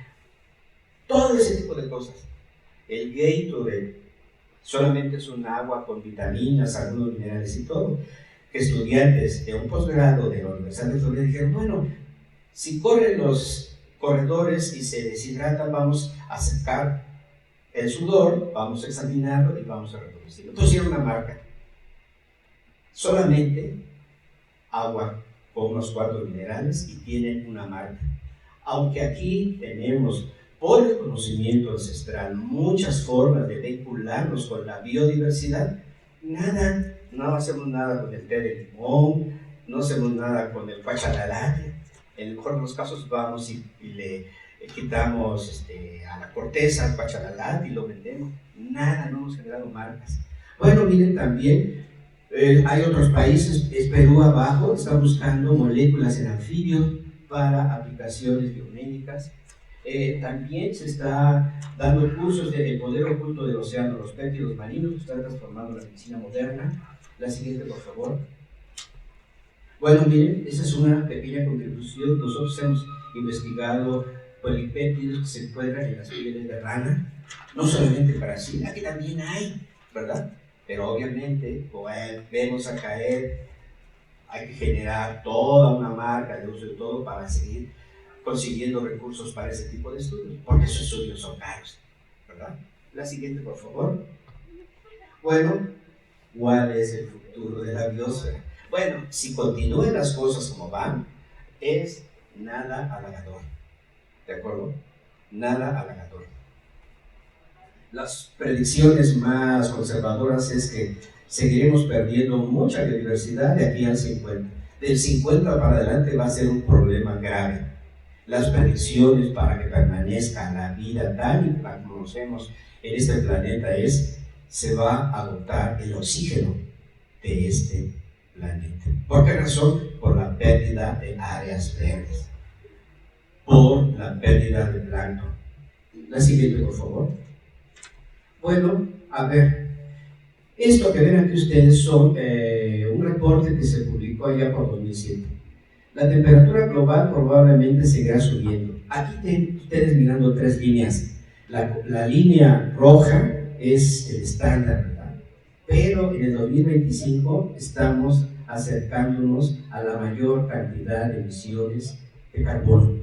Todo ese tipo de cosas. El Gatorade solamente es un agua con vitaminas, algunos minerales y todo. Que estudiantes de un posgrado de la Universidad de Florida dijeron, bueno, si corren los corredores y se deshidratan, vamos a sacar el sudor, vamos a examinarlo y vamos a reproducirlo. Pusieron una marca. Solamente agua con unos cuantos minerales y tienen una marca. Aunque aquí tenemos, por el conocimiento ancestral, muchas formas de vincularnos con la biodiversidad, no hacemos nada con el té de limón, no hacemos nada con el pachalalate. En el mejor de los casos vamos y le quitamos a la corteza el pachalalate y lo vendemos. Nada, no hemos generado marcas. Bueno, miren también, hay otros países, Perú abajo, está buscando moléculas en anfibios para aplicaciones biomédicas. También se está dando cursos del poder oculto del océano, los péptidos marinos, que están transformando la medicina moderna. La siguiente, por favor. Bueno, miren, esa es una pequeña contribución. Nosotros hemos investigado polipéptidos que se encuentran en las pieles de rana, no solamente para Brasil, aquí también hay, ¿verdad? Pero obviamente, vemos a caer, hay que generar toda una marca de uso de todo para seguir consiguiendo recursos para ese tipo de estudios, porque esos estudios son caros, ¿verdad? La siguiente, por favor. Bueno, ¿cuál es el futuro de la biosfera? Bueno, si continúan las cosas como van, es nada halagador, ¿de acuerdo? Nada halagador. Las predicciones más conservadoras es que seguiremos perdiendo mucha biodiversidad de aquí al 50. Del 50 para adelante va a ser un problema grave. Las predicciones para que permanezca la vida tal y la conocemos en este planeta se va a agotar el oxígeno de este planeta. ¿Por qué razón? Por la pérdida de áreas verdes, por la pérdida de plancton. La siguiente, por favor. Bueno, a ver, esto que ven aquí ustedes son un reporte que se publicó allá por 2007. La temperatura global probablemente seguirá subiendo. Aquí tienen ustedes mirando tres líneas. La línea roja es el estándar, ¿verdad? Pero en el 2025 estamos acercándonos a la mayor cantidad de emisiones de carbono.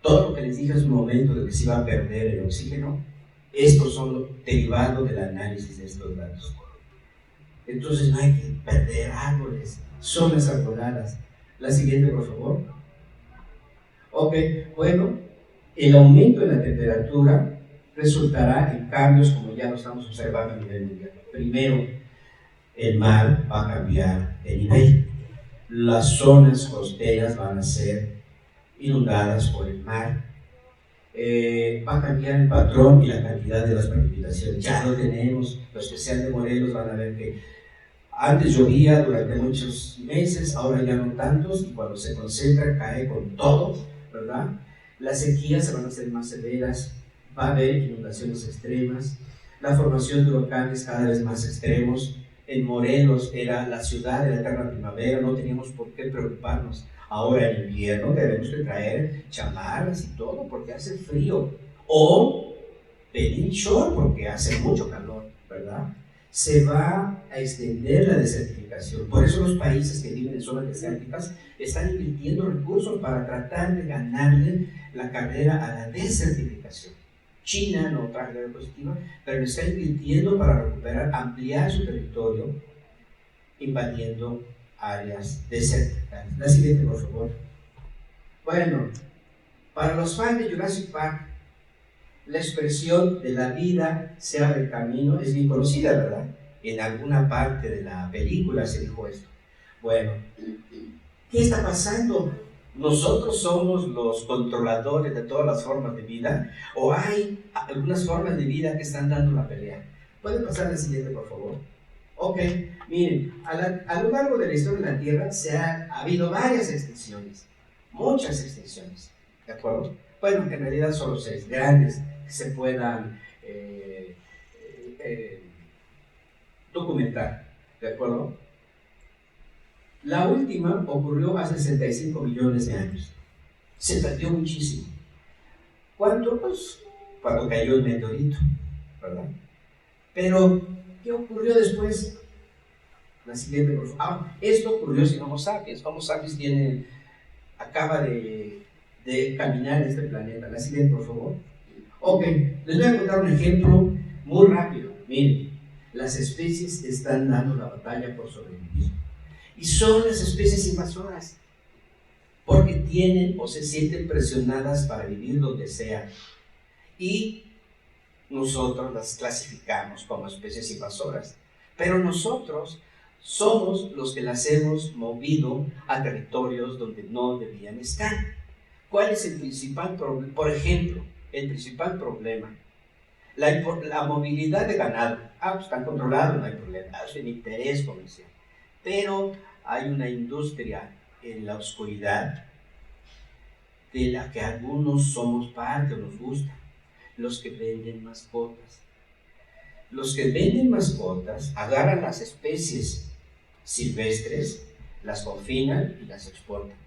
Todo lo que les dije hace un momento de que se iba a perder el oxígeno, estos son derivados del análisis de estos datos. Entonces no hay que perder árboles, zonas arboladas. La siguiente, por favor. Ok, bueno, el aumento de la temperatura resultará en cambios como ya lo estamos observando a nivel mundial. Primero, el mar va a cambiar de nivel. Las zonas costeras van a ser inundadas por el mar. Va a cambiar el patrón y la cantidad de las precipitaciones. Ya lo tenemos. Los que sean de Morelos van a ver que antes llovía durante muchos meses, ahora ya no tantos, y cuando se concentra cae con todo, ¿verdad? Las sequías se van a hacer más severas, va a haber inundaciones extremas, la formación de huracanes cada vez más extremos. En Morelos era la ciudad de la eterna primavera, no teníamos por qué preocuparnos. Ahora en invierno debemos de traer chamarras y todo porque hace frío, o pedir short porque hace mucho calor, ¿verdad? Se va a extender la desertificación. Por eso los países que viven en zonas desérticas están invirtiendo recursos para tratar de ganarle la carrera a la desertificación. China no trae la diapositiva, pero está invirtiendo para recuperar, ampliar su territorio, invadiendo áreas desérticas. La siguiente, por favor. Bueno, para los fans de Jurassic Park, la expresión de la vida se abre camino es bien conocida, ¿verdad? En alguna parte de la película se dijo esto. Bueno, ¿qué está pasando? ¿Nosotros somos los controladores de todas las formas de vida? ¿O hay algunas formas de vida que están dando la pelea? ¿Pueden pasar al siguiente, por favor? Ok, miren, a lo largo de la historia de la Tierra ha habido varias extinciones, muchas extinciones, ¿de acuerdo? Bueno, en realidad solo 6 grandes que se puedan documentar, ¿de acuerdo? La última ocurrió hace 65 millones de años. Se perdió muchísimo. ¿Cuánto? Pues cuando cayó el meteorito, ¿verdad? Pero, ¿qué ocurrió después? La siguiente, por favor. Esto ocurrió sin Homo sapiens. Homo sapiens acaba de caminar en este planeta. La siguiente, por favor. Ok, les voy a contar un ejemplo muy rápido. Miren, las especies están dando la batalla por sobrevivir. Y son las especies invasoras, porque tienen o se sienten presionadas para vivir donde sea. Y nosotros las clasificamos como especies invasoras. Pero nosotros somos los que las hemos movido a territorios donde no debían estar. ¿Cuál es el principal problema? Por ejemplo, el principal problema, la movilidad de ganado. Pues están controlados, no hay problema, es un interés comercial. Pero hay una industria en la oscuridad de la que algunos somos parte, nos gusta, los que venden mascotas. Los que venden mascotas agarran las especies silvestres, las confinan y las exportan.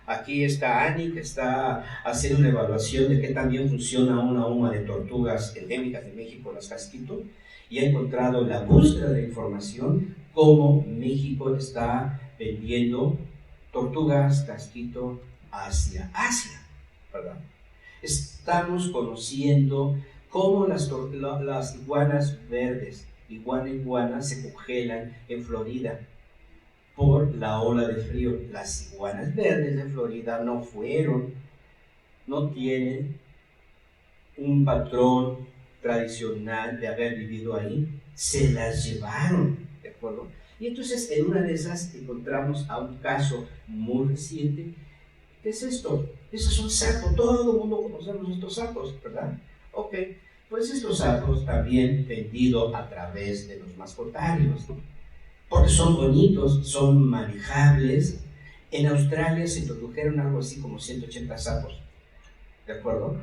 Aquí está Ani, que está haciendo una evaluación de qué también funciona una UMA de tortugas endémicas de México, las casquito, y ha encontrado en la búsqueda de información cómo México está vendiendo tortugas casquito hacia Asia, ¿verdad? Estamos conociendo cómo las iguanas verdes, iguana, se congelan en Florida por la ola de frío. Las iguanas verdes de Florida no tienen un patrón tradicional de haber vivido ahí, se las llevaron, ¿de acuerdo? Y entonces en una de esas encontramos a un caso muy reciente. ¿Qué es esto? Eso es un sapo, todo el mundo conocemos estos sapos, ¿verdad? Ok, pues estos sapos también vendidos a través de los mascotarios, ¿no? Porque son bonitos, son manejables. En Australia se introdujeron algo así como 180 sapos, ¿de acuerdo?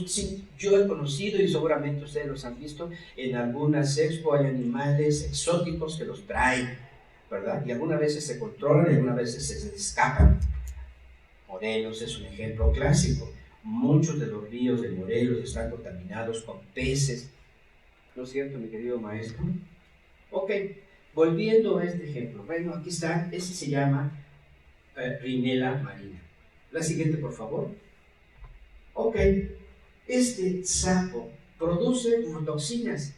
Sí, yo he conocido y seguramente ustedes los han visto en algunas expo, hay animales exóticos que los traen, ¿verdad? Y algunas veces se controlan y algunas veces se escapan. Morelos es un ejemplo clásico. Muchos de los ríos de Morelos están contaminados con peces. ¿No es cierto, mi querido maestro? Ok, volviendo a este ejemplo. Bueno, aquí está, ese se llama Rhinella marina. La siguiente, por favor. Ok, este sapo produce toxinas.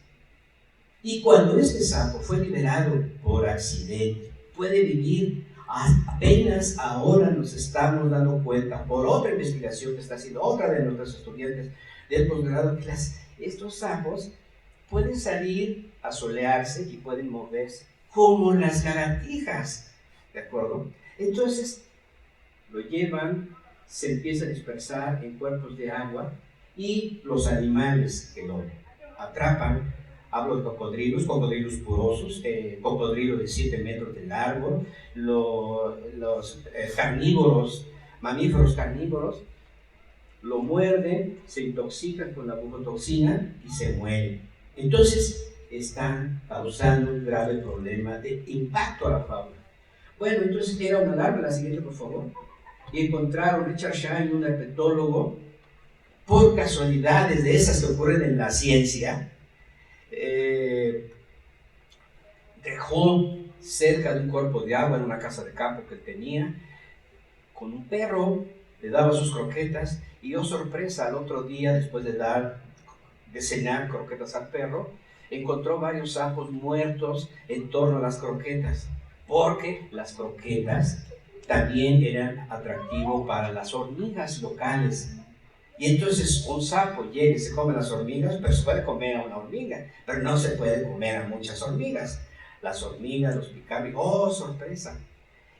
Y cuando este sapo fue liberado por accidente, puede vivir. Apenas ahora nos estamos dando cuenta, por otra investigación que está haciendo otra de nuestros estudiantes del posgrado, que estos sapos pueden salir a solearse y pueden moverse como las lagartijas, ¿de acuerdo? Entonces lo llevan, se empieza a dispersar en cuerpos de agua y los animales que lo atrapan, hablo de cocodrilos purosos, cocodrilos de 7 metros de largo, los carnívoros, mamíferos carnívoros, lo muerden, se intoxican con la bufotoxina y se mueren. Entonces están causando un grave problema de impacto a la fauna. Bueno, entonces era una alarma, la siguiente por favor. Y encontraron Richard Shine, un herpetólogo, por casualidades de esas que ocurren en la ciencia, dejó cerca de un cuerpo de agua en una casa de campo que él tenía, con un perro, le daba sus croquetas, y oh sorpresa, al otro día, después de cenar croquetas al perro, encontró varios sapos muertos en torno a las croquetas, porque las croquetas también eran atractivos para las hormigas locales. Y entonces un sapo llega y se come las hormigas, pero se puede comer a una hormiga, pero no se puede comer a muchas hormigas. Las hormigas, los picaron, ¡oh, sorpresa!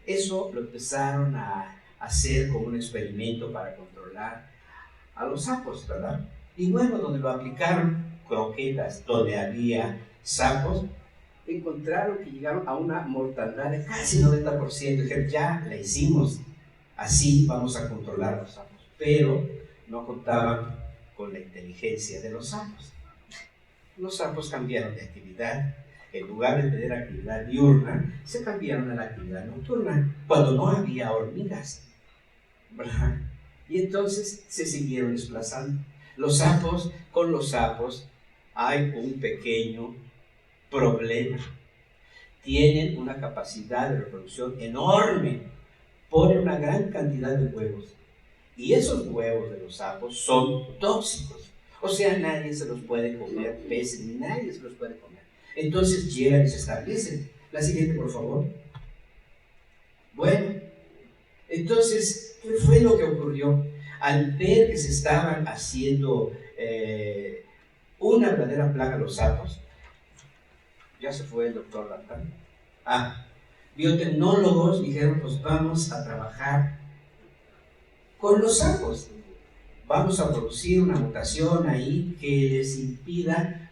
Eso lo empezaron a hacer como un experimento para controlar a los sapos, ¿verdad? Y bueno, donde lo aplicaron, croquetas, donde había sapos, encontraron que llegaron a una mortandad de casi 90%. Dijeron, ya la hicimos, así vamos a controlar los sapos. Pero no contaban con la inteligencia de los sapos. Los sapos cambiaron de actividad. En lugar de tener actividad diurna, se cambiaron a la actividad nocturna, cuando no había hormigas, ¿verdad? Y entonces se siguieron desplazando. Con los sapos hay un pequeño problema. Tienen una capacidad de reproducción enorme, ponen una gran cantidad de huevos. Y esos huevos de los sapos son tóxicos. O sea, nadie se los puede comer, peces, nadie se los puede comer. Entonces llegan y se establecen. La siguiente, por favor. Bueno, entonces, ¿qué fue lo que ocurrió? Al ver que se estaban haciendo una verdadera plaga los sapos, ya se fue el doctor Lantán. Biotecnólogos dijeron, pues vamos a trabajar con los sapos. Vamos a producir una mutación ahí que les impida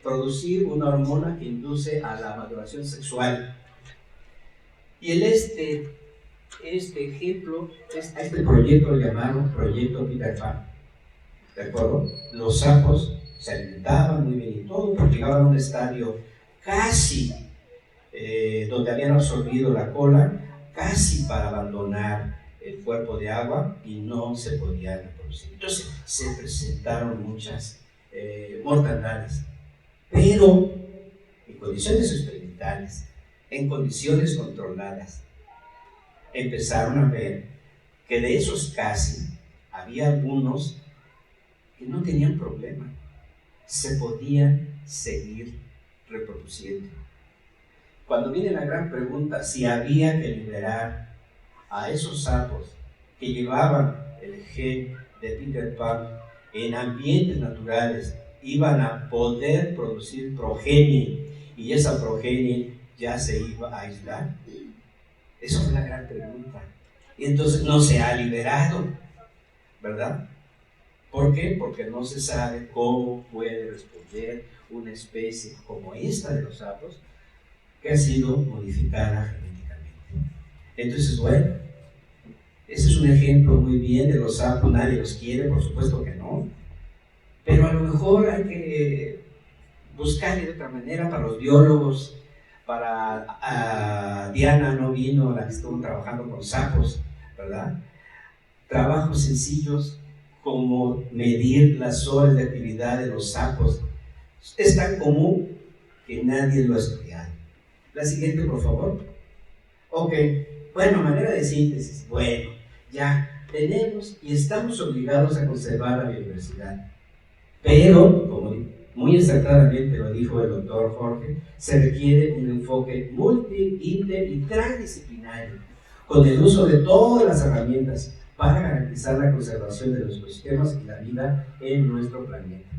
producir una hormona que induce a la maduración sexual. Y este ejemplo, este proyecto lo llamaron Proyecto Peter Pan. ¿De acuerdo? Los sapos se alimentaban muy bien y todo, pero llegaban a un estadio casi donde habían absorbido la cola, casi para abandonar el cuerpo de agua y no se podían reproducir. Entonces se presentaron muchas mortandades, pero en condiciones experimentales, en condiciones controladas, empezaron a ver que de esos casi había algunos que no tenían problema, se podían seguir reproduciendo. Cuando viene la gran pregunta si había que liberar a esos sapos que llevaban el gen de Peter Pan en ambientes naturales, iban a poder producir progenie y esa progenie ya se iba a aislar. Esa fue la gran pregunta. Y entonces no se ha liberado, ¿verdad? ¿Por qué? Porque no se sabe cómo puede responder una especie como esta de los sapos que ha sido modificada genéticamente. Entonces, bueno, ese es un ejemplo muy bien de los sapos. Nadie los quiere, por supuesto que no, pero a lo mejor hay que buscarle de otra manera para los biólogos. Para Diana no vino, la que estuvo trabajando con sapos, ¿verdad? Trabajos sencillos como medir las horas de actividad de los sapos. Es tan común que nadie lo ha estudiado. La siguiente, por favor. Ok, bueno, manera de síntesis. Bueno, ya tenemos y estamos obligados a conservar la biodiversidad. Pero, como muy acertadamente lo dijo el doctor Jorge, se requiere un enfoque multi, inter y transdisciplinario, con el uso de todas las herramientas para garantizar la conservación de los ecosistemas y la vida en nuestro planeta.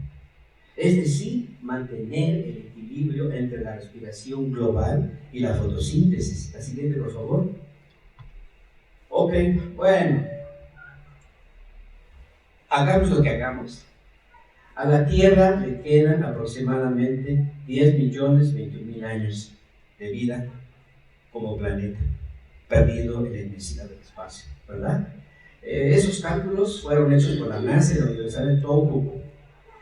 Es decir, mantener el equilibrio entre la respiración global y la fotosíntesis. La siguiente, por favor. Ok, bueno. Hagamos lo que hagamos. A la Tierra le quedan aproximadamente 10.021.000 años de vida como planeta, perdido en la inmensidad del espacio, ¿verdad? Esos cálculos fueron hechos por la NASA y la Universidad de Tohoku.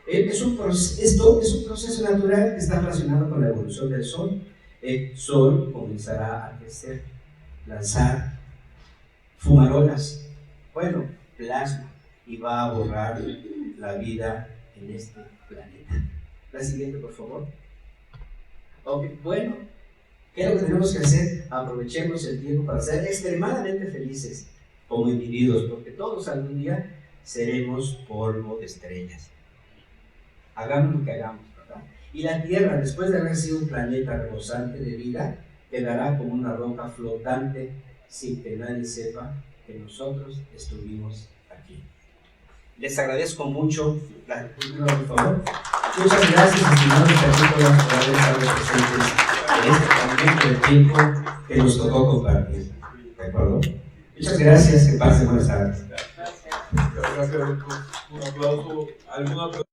Esto es un proceso natural que está relacionado con la evolución del Sol. El Sol comenzará a crecer, lanzar fumarolas, bueno, plasma, y va a borrar la vida en este planeta. La siguiente, por favor. Ok, bueno, ¿qué es lo que tenemos que hacer? Aprovechemos el tiempo para ser extremadamente felices como individuos, porque todos algún día seremos polvo de estrellas. Hagamos lo que hagamos, ¿verdad? Y la Tierra, después de haber sido un planeta rebosante de vida, quedará como una roca flotante sin que nadie sepa que nosotros estuvimos aquí. Les agradezco mucho la cultura, por favor. Muchas gracias, estimados terrícolas, por haber estado presentes en este fragmento de tiempo que nos tocó compartir. ¿De acuerdo? Muchas gracias, que pasen buenas tardes.
Gracias, doctor. Un aplauso. ¿Alguna pregunta?